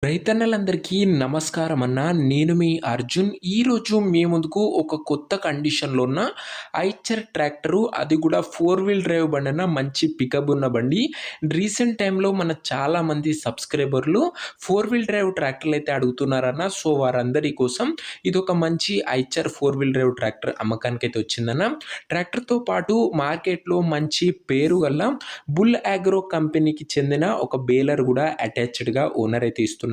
రైతన్నలందరికీ నమస్కారం అన్న. నేను మీ అర్జున్. ఈరోజు మీ ముందుకు ఒక కొత్త కండిషన్‌లో ఉన్న ఐచర్ ట్రాక్టరు, అది కూడా 4 వీల్ డ్రైవ్ బండి అన్న. మంచి పికప్ ఉన్న బండి. రీసెంట్ టైమ్‌లో మన చాలామంది సబ్స్క్రైబర్లు 4 వీల్ డ్రైవ్ ట్రాక్టర్‌లైతే అడుగుతున్నారన్న. సో, వారందరి కోసం ఇదొక మంచి ఐచర్ 4 వీల్ డ్రైవ్ ట్రాక్టర్ అమ్మకానికైతే వచ్చిందన్న. ట్రాక్టర్‌తో పాటు మార్కెట్‌లో మంచి పేరు గల బుల్ అగ్రో కంపెనీకి చెందిన ఒక బేలర్ కూడా అటాచ్డ్‌గా ఓనర్ అయితే ఇస్తున్నాడన్న.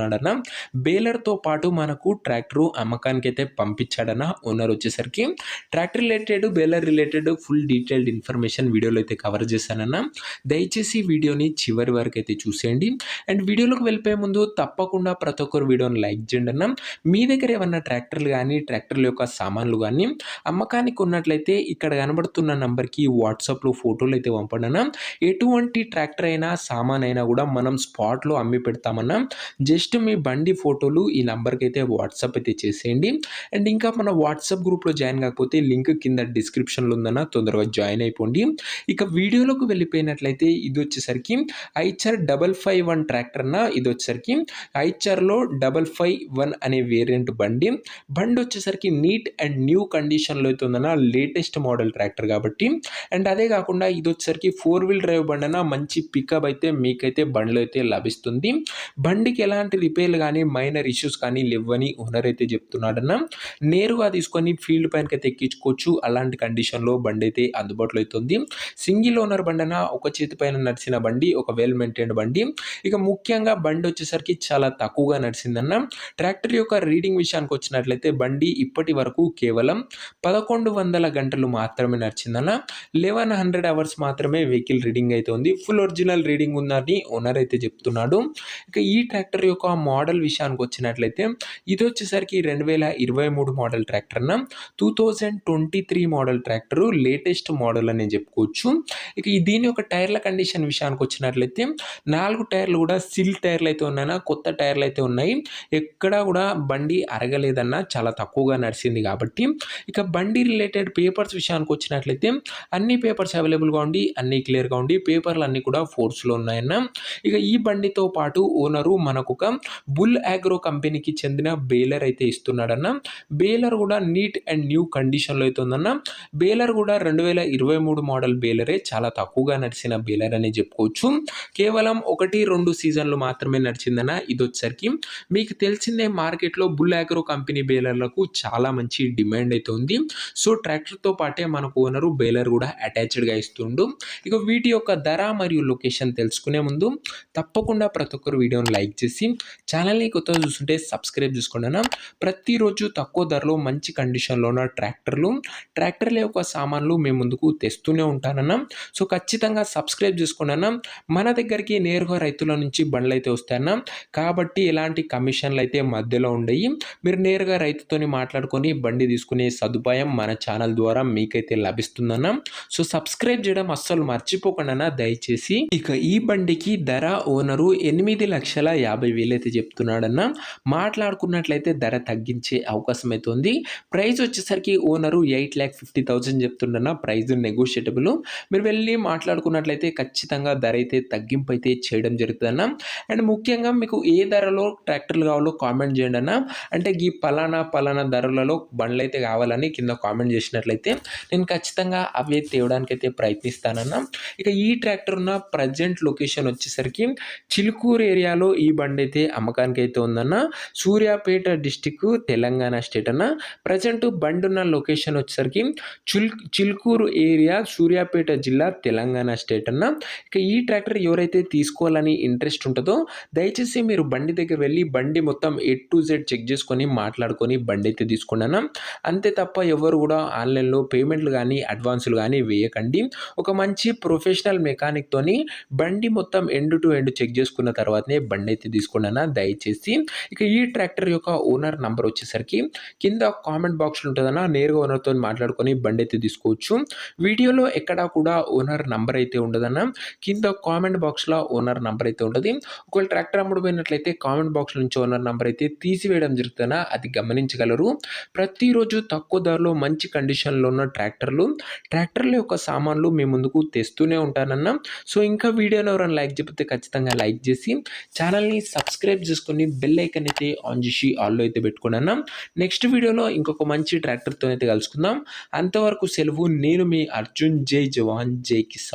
బేలర్‌తో పాటు మనకు ట్రాక్టరు అమ్మకానికైతే పంపించాడన్న ఓనర్ వచ్చేసరికి. Tractor related, baler related full detailed information వీడియోలో అయితే కవర్ చేశానన్న. దయచేసి వీడియోని చివరి వరకు అయితే చూసేయండి. అండ్ వీడియోలోకి వెళ్ళిపోయే ముందు తప్పకుండా ప్రతి ఒక్కరు వీడియోని లైక్ చేయండి అన్న. మీ దగ్గర ఏమన్నా ట్రాక్టర్లు కానీ, ట్రాక్టర్ల యొక్క సామాన్లు కానీ అమ్మకానికి ఉన్నట్లయితే ఇక్కడ కనబడుతున్న నంబర్కి వాట్సాప్‌లో ఫోటోలు అయితే పంపండి అన్న. ఎటువంటి ట్రాక్టర్ అయినా, సామాన్ అయినా కూడా మనం స్పాట్‌లో అమ్మి పెడతామన్న. జస్ట్ మీ బండి ఫోటోలు ఈ నంబర్కి అయితే వాట్సాప్ అయితే చేసేయండి. అండ్ ఇంకా మన వాట్సాప్ గ్రూప్లో జాయిన్ కాకపోతే లింక్ కింద డిస్క్రిప్షన్లో ఉందన్న, తొందరగా జాయిన్ అయిపోండి. ఇక వీడియోలోకి వెళ్ళిపోయినట్లయితే ఇది వచ్చేసరికి ఐచర్ 551 ట్రాక్టర్ అన్న. ఇది వచ్చేసరికి ఐచర్లో 551 అనే వేరియంట్ బండి. బండి వచ్చేసరికి నీట్ అండ్ న్యూ కండిషన్లో అయితే ఉందన్న. లేటెస్ట్ మోడల్ ట్రాక్టర్ కాబట్టి. అండ్ అదే కాకుండా ఇది వచ్చేసరికి 4 వీల్ డ్రైవ్ బండి అన్న. మంచి పికప్ అయితే మీకైతే బండిలో అయితే లభిస్తుంది. బండికి ఎలాంటి రిపేర్లు కానీ, మైనర్ ఇష్యూస్ కానీ లేవని ఓనర్ అయితే చెప్తున్నాడన్న. నేరుగా తీసుకొని ఫీల్డ్ పైనకైతే ఎక్కించుకోవచ్చు. అలాంటి కండిషన్‌లో బండి అయితే అందుబాటులో అయితే ఉంది. సింగిల్ ఓనర్ బండన, ఒక చేతి పైన నడిచిన బండి, ఒక వెల్ మెయింటైన్డ్ బండి. ఇక ముఖ్యంగా బండి వచ్చేసరికి చాలా తక్కువగా నడిచిందన్న. ట్రాక్టర్ యొక్క రీడింగ్ విషయానికి వచ్చినట్లయితే బండి ఇప్పటి వరకు కేవలం 1100 గంటలు మాత్రమే నడిచిందన్న. 1100 అవర్స్ మాత్రమే వెహికల్ రీడింగ్ అయితే ఉంది. ఫుల్ ఒరిజినల్ రీడింగ్ ఉందని ఓనర్ అయితే చెప్తున్నాడు. ఇక ఈ ట్రాక్టర్ యొక్క మోడల్ విషయానికి వచ్చినట్లయితే ఇది వచ్చేసరికి 2023 మోడల్ ట్రాక్టర్ అన్న. 2023 మోడల్ ట్రాక్టరు, లేటెస్ట్ మోడల్ అని చెప్పుకోవచ్చు. ఇక దీని యొక్క టైర్ల కండిషన్ విషయానికి వచ్చినట్లయితే 4 టైర్లు కూడా సిల్ టైర్లు అయితే ఉన్నాయన్న. కొత్త టైర్లు అయితే ఉన్నాయి. ఎక్కడా కూడా బండి అరగలేదన్న, చాలా తక్కువగా నడిచింది కాబట్టి. ఇక బండి రిలేటెడ్ పేపర్స్ విషయానికి వచ్చినట్లయితే అన్ని పేపర్స్ అవైలబుల్గా ఉండి, అన్ని క్లియర్గా ఉండి, పేపర్లు అన్నీ కూడా ఫోర్స్లో ఉన్నాయన్న. ఇక ఈ బండితో పాటు ఓనరు మనకు ఒక బుల్ అగ్రో కంపెనీకి చెందిన బేలర్ అయితే ఇస్తున్నాడన్న. బేలర్ కూడా నీట్ అండ్ న్యూ కండిషన్లో అయితే ఉందన్న. బేలర్ కూడా 2023 మోడల్ బేలరే. చాలా తక్కువగా నడిచిన బేలర్ అని చెప్పుకోవచ్చు. కేవలం 1-2 సీజన్లు మాత్రమే నడిచిందన్న. ఇది వచ్చేసరికి మీకు తెలిసిందే, మార్కెట్లో బుల్ అగ్రో కంపెనీ బేలర్లకు చాలా మంచి డిమాండ్ అయితే ఉంది. సో, ట్రాక్టర్తో పాటే మనకు ఓనరు బేలర్ కూడా అటాచ్డ్గా ఇస్తుండు. ఇక వీటి యొక్క ధర మరియు లొకేషన్ తెలుసుకునే ముందు తప్పకుండా ప్రతి ఒక్కరు వీడియోని లైక్ చేసి ఛానల్ని కొత్తగా చూస్తుంటే సబ్స్క్రైబ్ చేసుకోండి అన్న. ప్రతిరోజు తక్కువ ధరలో మంచి కండిషన్లో ఉన్న ట్రాక్టర్ల యొక్క సామాన్లు మేము ముందుకు తెస్తూనే ఉంటానన్న. సో, ఖచ్చితంగా సబ్స్క్రైబ్ చేసుకోండి అన్న. మన దగ్గరికి నేరుగా రైతుల నుంచి బండ్లు అయితే వస్తాయన్న. కాబట్టి ఎలాంటి కమిషన్లు అయితే మధ్యలో ఉండయి. మీరు నేరుగా రైతుతోని మాట్లాడుకొని బండి తీసుకునే సదుపాయం మన ఛానల్ ద్వారా మీకైతే లభిస్తుందన్న. సో, సబ్స్క్రైబ్ చేయడం అస్సలు మర్చిపోకండి అన్న, దయచేసి. ఇక ఈ బండికి ధర ఓనరు 8,50,000 అయితే చెప్తున్నాడన్న. మాట్లాడుకున్నట్లయితే ధర తగ్గించే అవకాశం అయితే ఉంది. ప్రైస్ వచ్చేసరికి ఓనరు 8,50,000 చెప్తుండన్న. Price negotiable. మీరు వెళ్ళి మాట్లాడుకున్నట్లయితే ఖచ్చితంగా ధర అయితే తగ్గింపు అయితే చేయడం జరుగుతుందన్న. అండ్ ముఖ్యంగా మీకు ఏ ధరలో ట్రాక్టర్లు కావాలో కామెంట్ చేయండి అన్న. అంటే ఈ పలానా ధరలలో బండ్లు అయితే కావాలని కింద కామెంట్ చేసినట్లయితే నేను ఖచ్చితంగా అవే తేవడానికైతే ప్రయత్నిస్తానన్న. ఇక ఈ ట్రాక్టర్ ఉన్న ప్రజెంట్ లొకేషన్ వచ్చేసరికి చిలుకూరు ఏరియాలో ఈ బండి అయితే అమ్మకానికి అయితే ఉందన్న. సూర్యాపేట డిస్టిక్, తెలంగాణ స్టేట్ అన్న. ప్రజెంట్ బండి ఉన్న లొకేషన్ వచ్చేసరికి చిలుకూరు ఏరియా, సూర్యాపేట జిల్లా, తెలంగాణ స్టేట్ అన్న. ఇక ఈ ట్రాక్టర్ ఎవరైతే తీసుకోవాలని ఇంట్రెస్ట్ ఉంటుందో దయచేసి మీరు బండి దగ్గర వెళ్ళి బండి మొత్తం A to Z చెక్ చేసుకొని మాట్లాడుకొని బండి అయితే తీసుకోండి అన్న. అంతే తప్ప ఎవరు కూడా ఆన్లైన్లో పేమెంట్లు కానీ, అడ్వాన్సులు కానీ వేయకండి. ఒక మంచి ప్రొఫెషనల్ మెకానిక్ తోని బండి మొత్తం ఎండ్ టు ఎండ్ చెక్ చేసుకున్న తర్వాతనే బండి అయితే తీసుకోండి అన్న, దయచేసి. ఇక ఈ ట్రాక్టర్ యొక్క ఓనర్ నంబర్ వచ్చేసరికి కింద కామెంట్ బాక్స్లో ఉంటుందన్న. నేరుగా ఓనర్తో మాట్లాడుకొని బండి అయితే తీసుకోవచ్చు. వీడియోలో ఎక్కడా కూడా ఓనర్ నంబర్ అయితే ఉండదన్న. కింద కామెంట్ బాక్స్లో ఓనర్ నంబర్ అయితే ఉంటుంది. ఒకవేళ ట్రాక్టర్ అమ్ముడుపోయినట్లయితే కామెంట్ బాక్స్ నుంచి ఓనర్ నంబర్ అయితే తీసివేయడం జరుగుతుందన్న, అది గమనించగలరు. ప్రతిరోజు తక్కువ ధరలో మంచి కండిషన్లో ఉన్న ట్రాక్టర్ల యొక్క సామాన్లు మీ ముందుకు తెస్తూనే ఉంటానన్న. సో, ఇంకా వీడియోని ఎవరైనా లైక్ చెప్తే ఖచ్చితంగా లైక్ చేసి ఛానల్ని సబ్స్క్రైబ్ సబ్స్క్రైబ్ చేసుకొని బెల్ ఐకాన్ అయితే ఆన్ చేసి ఆల్లో అయితే పెట్టుకోండి అన్న. నెక్స్ట్ వీడియోలో ఇంకొక మంచి ట్రాక్టర్తో అయితే కలుసుకుందాం. అంతవరకు సెలవు. నేను మీ అర్జున్. జై జవాన్ జై కిసాన్.